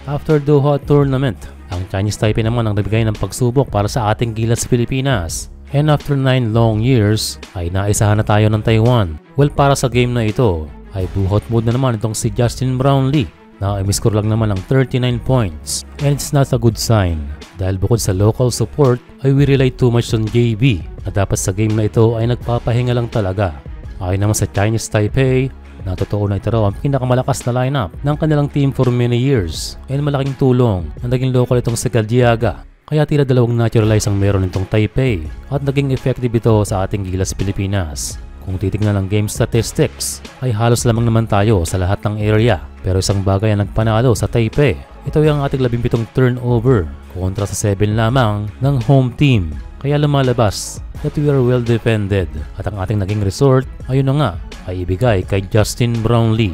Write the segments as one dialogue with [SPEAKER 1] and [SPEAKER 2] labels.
[SPEAKER 1] After Doha Tournament, ang Chinese Taipei naman ang nagbigay ng pagsubok para sa ating Gilas Pilipinas. And after 9 long years, ay naisahan na tayo ng Taiwan. Well, para sa game na ito, ay buhot mood na naman itong si Justin Brownlee na i-score lang naman ng 39 points. And it's not a good sign dahil bukod sa local support ay we rely too much on JB na dapat sa game na ito ay nagpapahinga lang talaga. Ayon naman sa Chinese Taipei, na totoo na ito raw ang pinakamalakas na lineup ng kanilang team for many years. And malaking tulong na naging local itong si Galdiaga. Kaya tila dalawang naturalize ang meron nitong Taipei at naging effective ito sa ating Gilas Pilipinas. Kung titignan ang game statistics, ay halos lamang naman tayo sa lahat ng area. Pero isang bagay ang nagpanalo sa Taipei. Ito yung ating 17 turnover kontra sa 7 lamang ng home team. Kaya lumalabas that we are well defended at ang ating naging resort ayun na nga ay ibigay kay Justin Brownlee.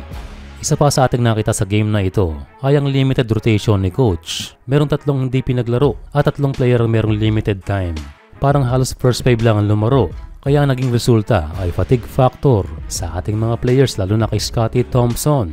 [SPEAKER 1] Isa pa sa ating nakita sa game na ito ay ang limited rotation ni coach. Merong 3 hindi pinaglaro at 3 player ang merong limited time. Parang halos first 5 lang ang lumaro. Kaya ang naging resulta ay fatigue factor sa ating mga players lalo na kay Scotty Thompson.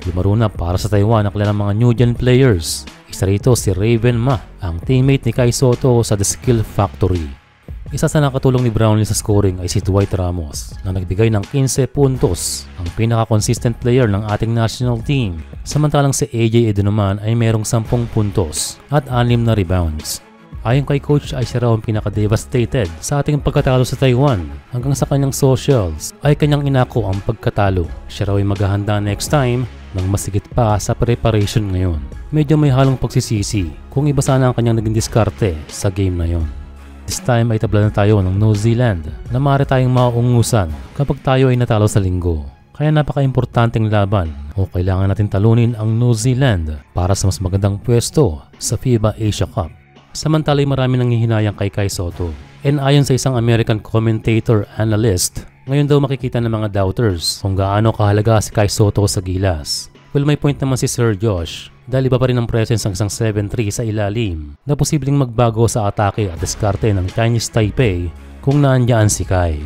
[SPEAKER 1] Lumaro na para sa Taiwan ang kanilang mga new gen players. Isa rito si Raven Ma, ang teammate ni Kai Sotto sa The Skill Factory. Isa sa nakatulong ni Brownlee sa scoring ay si Dwight Ramos na nagbigay ng 15 puntos, ang pinaka-consistent player ng ating national team. Samantalang si AJ Edo naman ay merong 10 puntos at 6 na rebounds. Ayon kay coach ay siya raw ang pinaka-devastated sa ating pagkatalo sa Taiwan. Hanggang sa kanyang socials ay kanyang inako ang pagkatalo. Siya raw ay maghahanda next time ng masigit pa sa preparation ngayon. Medyo may halong pagsisisi kung iba sana ang kanyang naging diskarte sa game na yon. This time ay tabla na tayo ng New Zealand na maaari tayong mauungusan kapag tayo ay natalo sa linggo. Kaya napaka-importanteng laban o kailangan natin talunin ang New Zealand para sa mas magandang pwesto sa FIBA Asia Cup. Samantala ay marami nanghihinayang kay Kai Sotto. And ayon sa isang American commentator analyst, ngayon daw makikita ng mga doubters kung gaano kahalaga si Kai Sotto sa Gilas. Well, may point naman si Sir Josh dahil iba pa rin ang presence ng isang 7-3 sa ilalim na posibleng magbago sa atake at diskarte ng Chinese Taipei kung naandyan si Kai.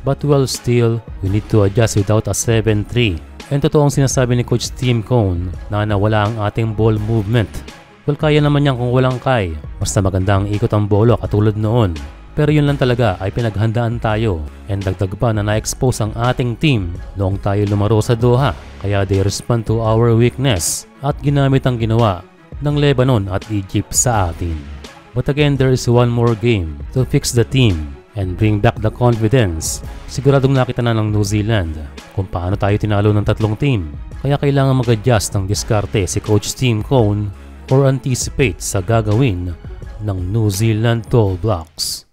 [SPEAKER 1] But well, still, we need to adjust without a 7-3. And totoo ang sinasabi ni Coach Tim Cone na nawala ang ating ball movement. Well, kaya naman yan kung walang Kai. Basta maganda ang ikot ang bolo katulad noon. Pero yun lang talaga ay pinaghandaan tayo. And dagdag pa na na-expose ang ating team noong tayo lumaro sa Doha. Kaya they respond to our weakness at ginamit ang ginawa ng Lebanon at Egypt sa atin. But again, there is one more game to fix the team and bring back the confidence. Siguradong nakita na ng New Zealand kung paano tayo tinalo ng 3 team. Kaya kailangan mag-adjust ng diskarte si Coach Tim Cone or anticipate sa gagawin ng New Zealand Tall Blocks.